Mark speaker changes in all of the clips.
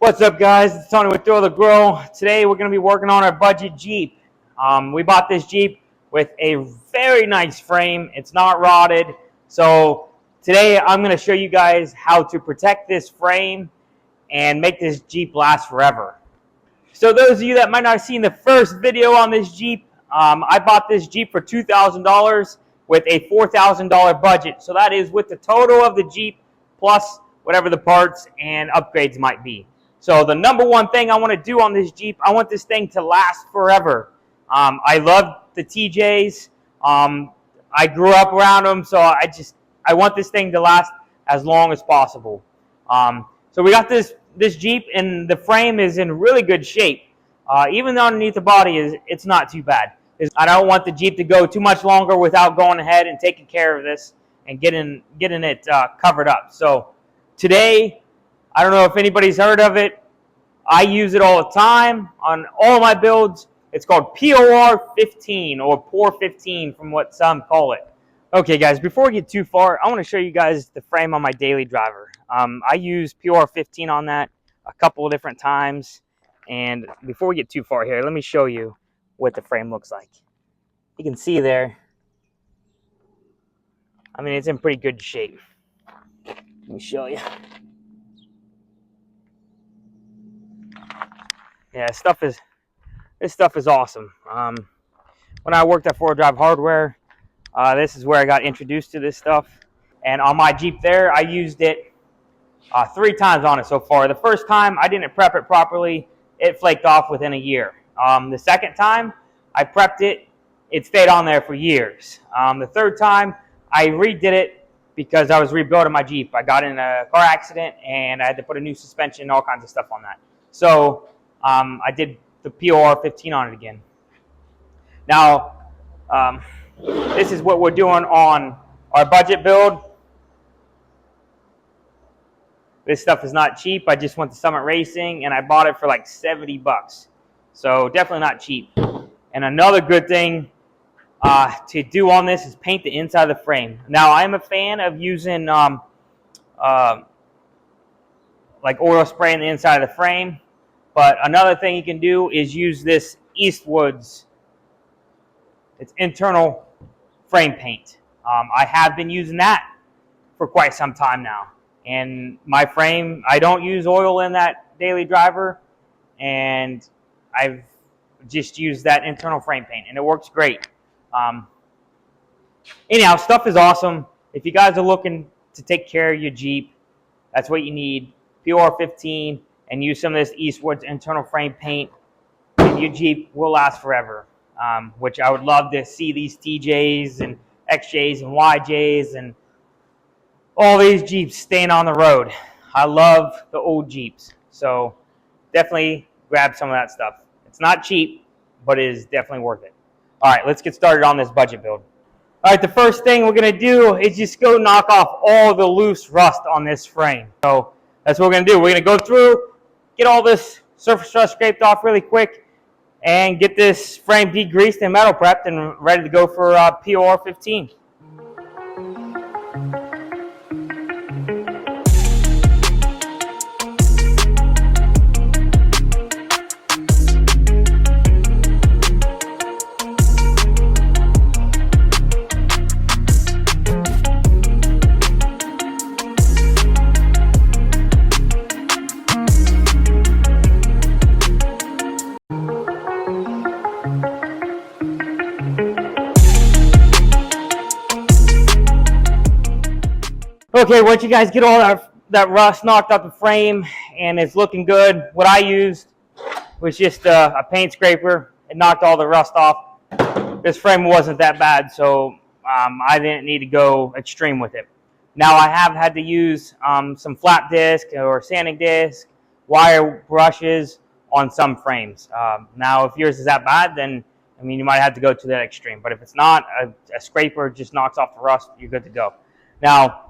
Speaker 1: What's up, guys? It's Tony with Throw the Grill. Today we're going to be working on our budget Jeep. We bought this Jeep with a very nice frame. It's not rotted. So today I'm going to show you guys how to protect this frame and make this Jeep last forever. So those of you that might not have seen the first video on this Jeep, I bought this Jeep for $2,000 with a $4,000 budget. So that is with the total of the Jeep plus whatever the parts and upgrades might be. So the number one thing I want to do on this Jeep, I want this thing to last forever. I love the TJs. I grew up around them, so I want this thing to last as long as possible. So we got this Jeep, and the frame is in really good shape. Even though underneath the body it's not too bad. I don't want the Jeep to go too much longer without going ahead and taking care of this and getting it covered up. So today, I don't know if anybody's heard of it. I use it all the time on all my builds. It's called POR 15 or POR 15 from what some call it. Okay, guys, before we get too far, I want to show you guys the frame on my daily driver. I use POR 15 on that a couple of different times. And before we get too far here, let me show you what the frame looks like. You can see there. I mean, it's in pretty good shape. Let me show you. Yeah, this stuff is awesome. When I worked at 4 Drive Hardware, this is where I got introduced to this stuff. And on my Jeep there, I used it 3 times on it so far. The first time, I didn't prep it properly. It flaked off within a year. The second time, I prepped it. It stayed on there for years. The third time, I redid it because I was rebuilding my Jeep. I got in a car accident, and I had to put a new suspension, all kinds of stuff on that. So I did the POR 15 on it again. Now, this is what we're doing on our budget build. This stuff is not cheap. I just went to Summit Racing, and I bought it for like 70 bucks. So definitely not cheap. And another good thing to do on this is paint the inside of the frame. Now, I'm a fan of using like oil spray in the inside of the frame. But another thing you can do is use this Eastwood's. It's internal frame paint. I have been using that for quite some time now. And my frame, I don't use oil in that daily driver. And I've just used that internal frame paint. And it works great. Anyhow, stuff is awesome. If you guys are looking to take care of your Jeep, that's what you need. POR 15. And use some of this Eastwood's internal frame paint, and your Jeep will last forever. Which I would love to see these TJs and XJs and YJs and all these Jeeps staying on the road. I love the old Jeeps. So definitely grab some of that stuff. It's not cheap, but it is definitely worth it. All right, let's get started on this budget build. All right, the first thing we're going to do is just go knock off all the loose rust on this frame. So that's what we're going to do. We're going to go through, get all this surface rust scraped off really quick, and get this frame degreased and metal prepped and ready to go for POR 15. Okay, once you guys get all that rust knocked out the frame and it's looking good, what I used was just a paint scraper. It knocked all the rust off. This frame wasn't that bad, so I didn't need to go extreme with it. Now I have had to use some flat disc or sanding disc, wire brushes on some frames. Now if yours is that bad, then I mean you might have to go to that extreme. But if it's not, a scraper just knocks off the rust, you're good to go. Now,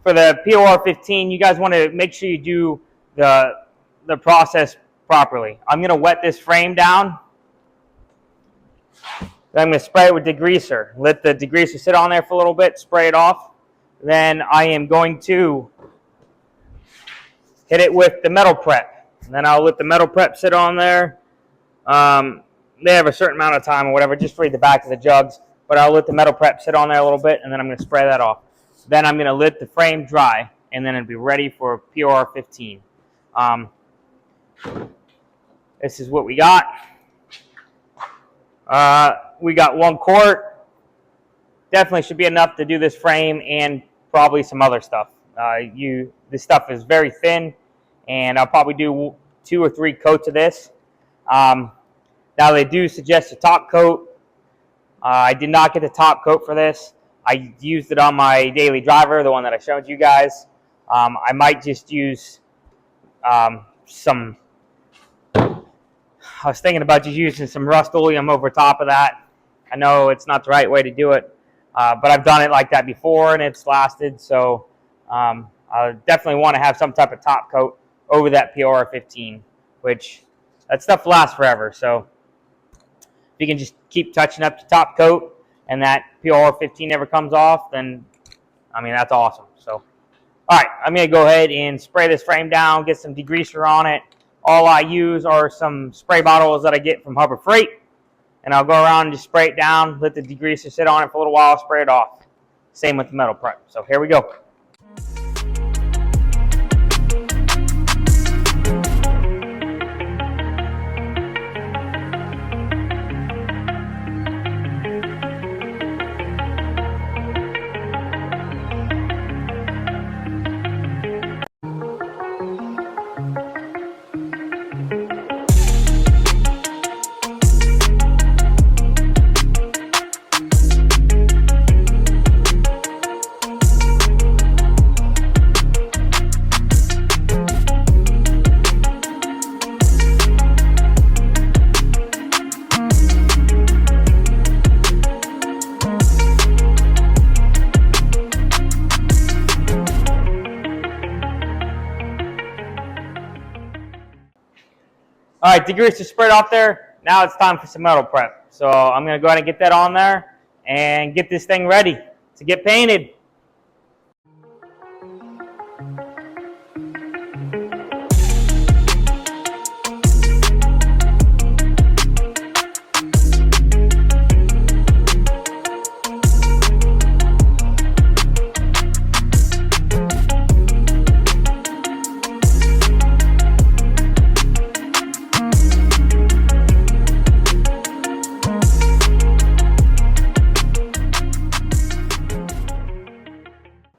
Speaker 1: for the POR 15, you guys want to make sure you do the process properly. I'm going to wet this frame down. Then I'm going to spray it with degreaser. Let the degreaser sit on there for a little bit, spray it off. Then I am going to hit it with the metal prep. And then I'll let the metal prep sit on there. They have a certain amount of time or whatever. Just read the back of the jugs. But I'll let the metal prep sit on there a little bit, and then I'm going to spray that off. Then I'm going to let the frame dry, and then it'll be ready for POR 15. This is what we got. We got 1 quart. Definitely should be enough to do this frame and probably some other stuff. This stuff is very thin, and I'll probably do 2 or 3 coats of this. Now they do suggest a top coat. I did not get the top coat for this. I used it on my daily driver, the one that I showed you guys. I might just use some. I was thinking about just using some Rust-Oleum over top of that. I know it's not the right way to do it, but I've done it like that before and it's lasted. So I definitely want to have some type of top coat over that POR 15, which that stuff lasts forever. So if you can just keep touching up the top coat and that POR 15 never comes off, then I mean that's awesome. So all right, I'm going to go ahead and spray this frame down, get some degreaser on it. All I use are some spray bottles that I get from Harbor Freight, and I'll go around and just spray it down, let the degreaser sit on it for a little while, spray it off. Same with the metal prep. So here we go. All right, degreaser sprayed off there. Now it's time for some metal prep. So I'm going to go ahead and get that on there and get this thing ready to get painted.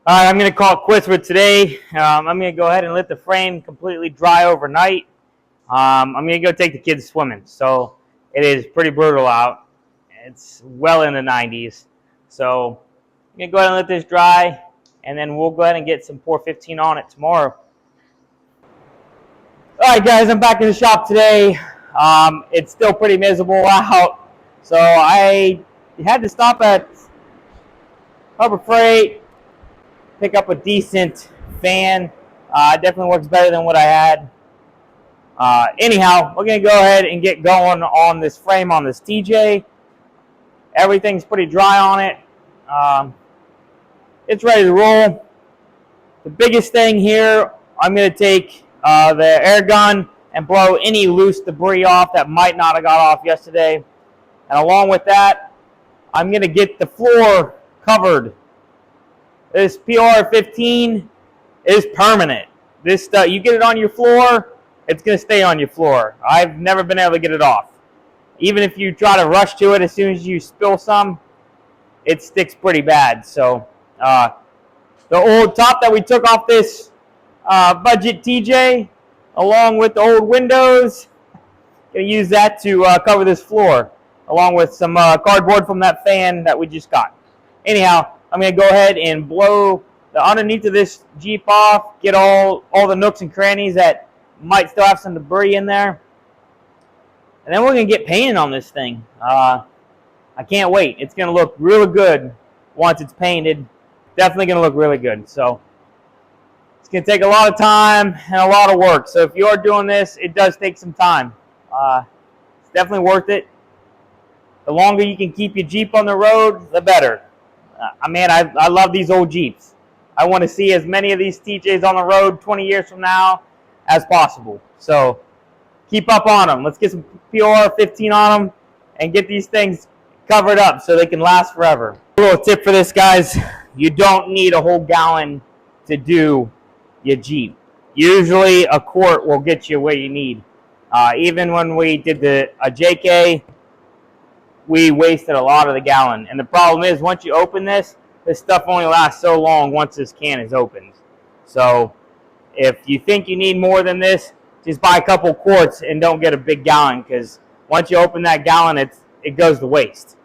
Speaker 1: All right, I'm going to call it quits for today. I'm going to go ahead and let the frame completely dry overnight. I'm going to go take the kids swimming. So it is pretty brutal out. It's well in the 90s. So I'm going to go ahead and let this dry, and then we'll go ahead and get some POR 15 on it tomorrow. All right, guys, I'm back in the shop today. It's still pretty miserable out. So I had to stop at Harbor Freight, pick up a decent fan. It definitely works better than what I had. Anyhow, we're going to go ahead and get going on this frame on this TJ. Everything's pretty dry on it. It's ready to roll. The biggest thing here, I'm going to take the air gun and blow any loose debris off that might not have got off yesterday. And along with that, I'm going to get the floor covered. This POR 15 is permanent. This stuff, you get it on your floor, it's going to stay on your floor. I've never been able to get it off. Even if you try to rush to it as soon as you spill some, it sticks pretty bad. So the old top that we took off this budget TJ, along with the old windows, going to use that to cover this floor, along with some cardboard from that fan that we just got. Anyhow, I'm going to go ahead and blow the underneath of this Jeep off, get all the nooks and crannies that might still have some debris in there. And then we're going to get painted on this thing. I can't wait. It's going to look really good once it's painted. Definitely going to look really good. So it's going to take a lot of time and a lot of work. So if you are doing this, it does take some time. It's definitely worth it. The longer you can keep your Jeep on the road, the better. I love these old Jeeps. I want to see as many of these TJs on the road 20 years from now as possible. So keep up on them. Let's get some PR 15 on them and get these things covered up so they can last forever. A little tip for this, guys. You don't need a whole gallon to do your Jeep. Usually a quart will get you where you need. Even when we did a JK, we wasted a lot of the gallon. And the problem is, once you open this stuff only lasts so long once this can is opened. So if you think you need more than this, just buy a couple quarts and don't get a big gallon, because once you open that gallon, it goes to waste.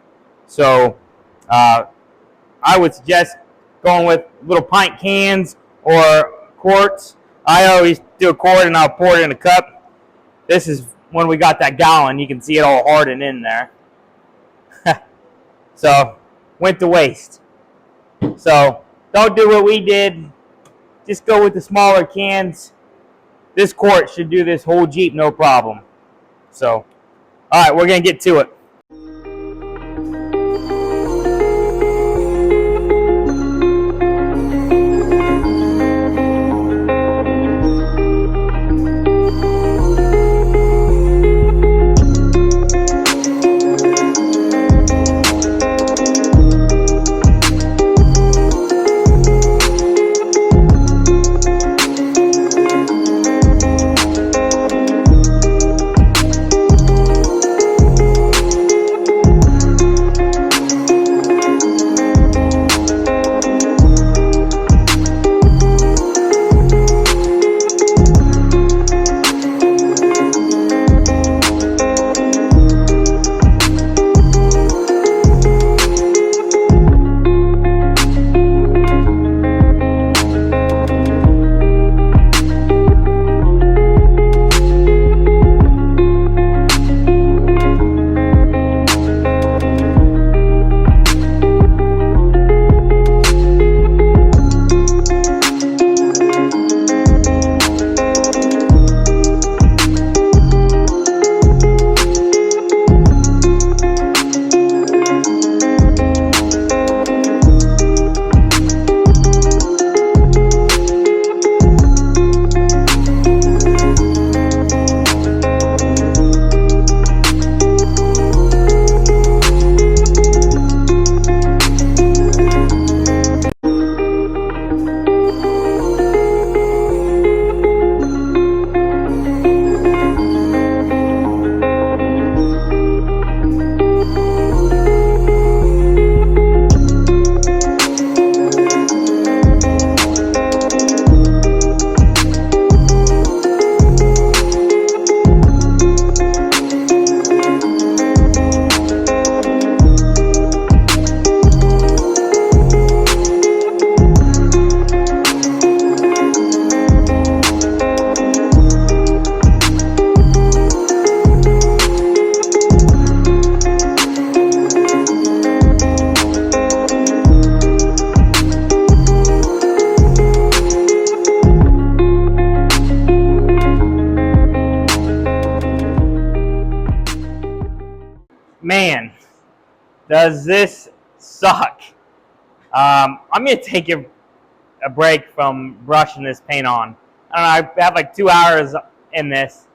Speaker 1: So I would suggest going with little pint cans or quarts. I always do a quart and I'll pour it in a cup. This is when we got that gallon. You can see it all hardened in there. So went to waste. So don't do what we did. Just go with the smaller cans. This quart should do this whole Jeep no problem. So, all right, we're going to get to it. Man, does this suck. I'm going to take a break from brushing this paint on. I don't know, I have like 2 hours in this,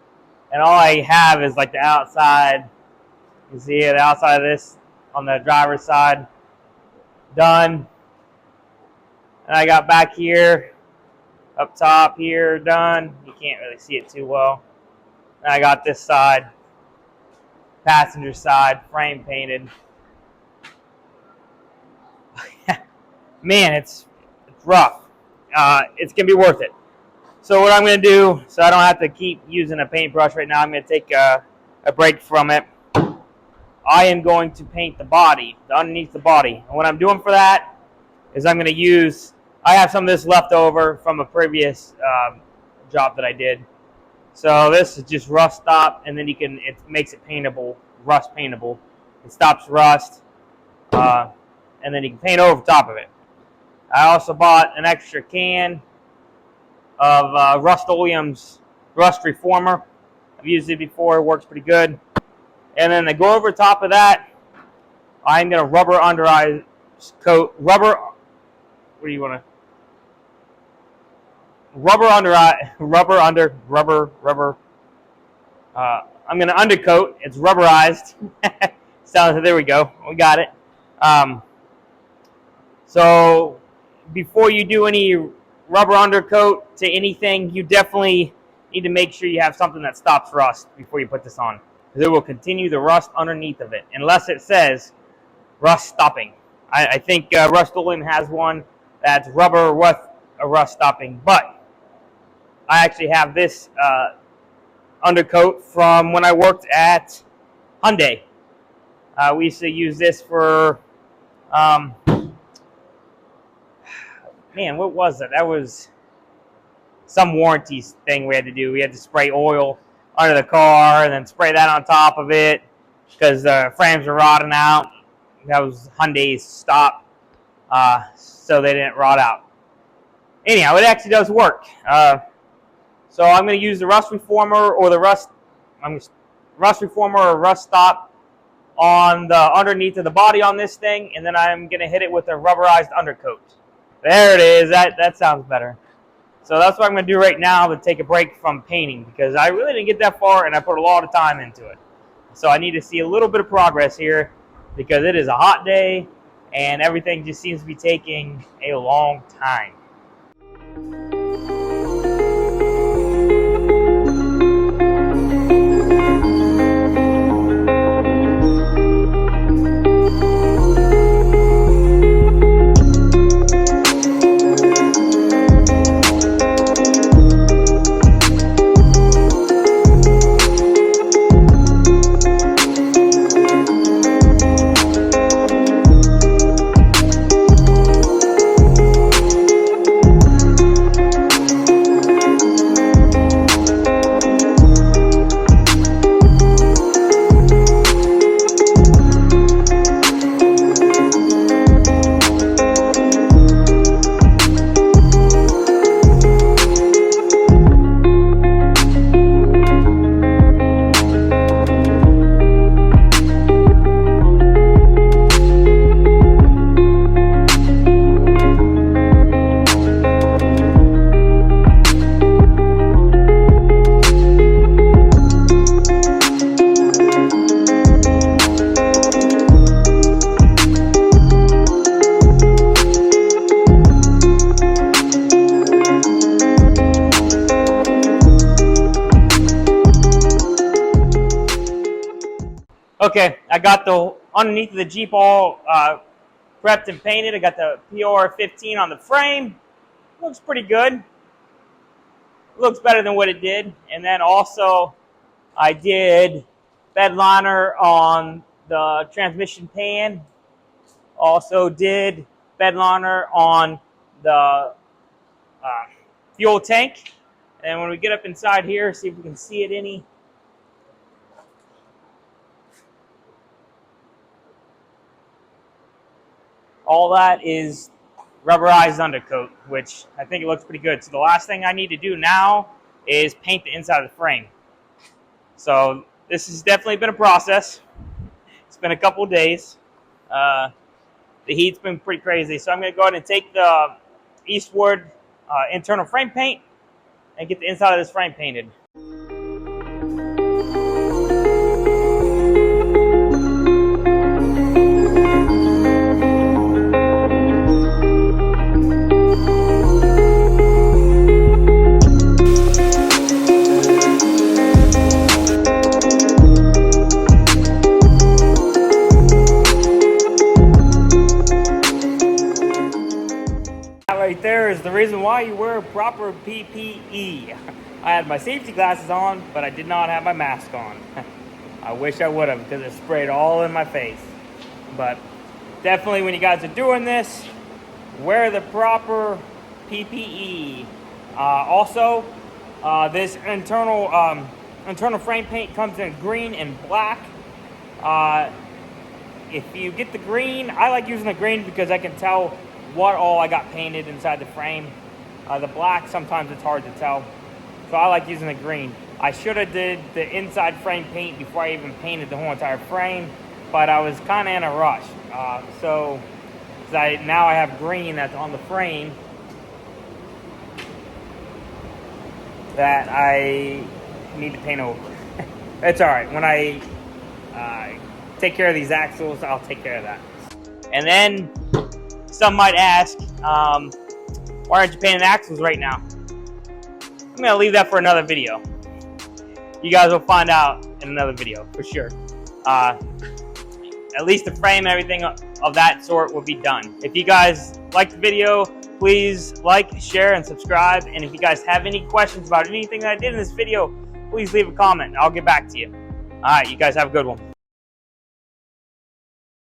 Speaker 1: and all I have is like the outside. You see the outside of this on the driver's side done. And I got back here, up top here done. You can't really see it too well. And I got this side, passenger side, frame painted. Man, it's rough. It's going to be worth it. So what I'm going to do, so I don't have to keep using a paintbrush right now, I'm going to take a break from it. I am going to paint the body, underneath the body. And what I'm doing for that is I'm going to use, I have some of this left over from a previous job that I did. So this is just rust stop, and then you can, it makes it paintable, rust paintable. It stops rust, and then you can paint over top of it. I also bought an extra can of Rust-Oleum's Rust Reformer. I've used it before, it works pretty good. And then to go over top of that, I'm going to rubber under eye coat, rubber I'm going to undercoat. It's rubberized. So there we go. We got it. So before you do any rubber undercoat to anything, you definitely need to make sure you have something that stops rust before you put this on, because it will continue the rust underneath of it unless it says rust stopping. I think Rust-Oleum has one that's rubber with a rust stopping, but I actually have this undercoat from when I worked at Hyundai. We used to use this for, man, what was that? That was some warranty thing we had to do. We had to spray oil under the car and then spray that on top of it because the frames were rotting out. That was Hyundai's stop, so they didn't rot out. Anyhow, it actually does work. So I'm going to use the rust reformer or the rust reformer or rust stop on the underneath of the body on this thing, and then I'm going to hit it with a rubberized undercoat. There it is. That sounds better. So that's what I'm going to do right now to take a break from painting, because I really didn't get that far and I put a lot of time into it. So I need to see a little bit of progress here because it is a hot day and everything just seems to be taking a long time. Okay, I got the underneath of the Jeep all prepped and painted. I got the PR15 on the frame. Looks pretty good. Looks better than what it did. And then also I did bed liner on the transmission pan. Also did bed liner on the fuel tank. And when we get up inside here, see if we can see it any. All that is rubberized undercoat, which I think it looks pretty good. So the last thing I need to do now is paint the inside of the frame. So this has definitely been a process. It's been a couple of days. The heat's been pretty crazy. So I'm going to go ahead and take the Eastwood internal frame paint and get the inside of this frame painted. Right there is the reason why you wear proper PPE. I had my safety glasses on, but I did not have my mask on. I wish I would have, because it sprayed all in my face. But definitely when you guys are doing this, wear the proper PPE. Also, this internal frame paint comes in green and black. If you get the green, I like using the green because I can tell what all I got painted inside the frame. The black, sometimes it's hard to tell. So I like using the green. I should have did the inside frame paint before I even painted the whole entire frame, but I was kind of in a rush. So now I have green that's on the frame that I need to paint over. It's all right. When I take care of these axles, I'll take care of that. And then some might ask, why aren't you painting axles right now? I'm gonna leave that for another video. You guys will find out in another video for sure. At least the frame and everything of that sort will be done. If you guys like the video, please like, share, and subscribe. And if you guys have any questions about anything that I did in this video, please leave a comment. I'll get back to you. All right, you guys have a good one.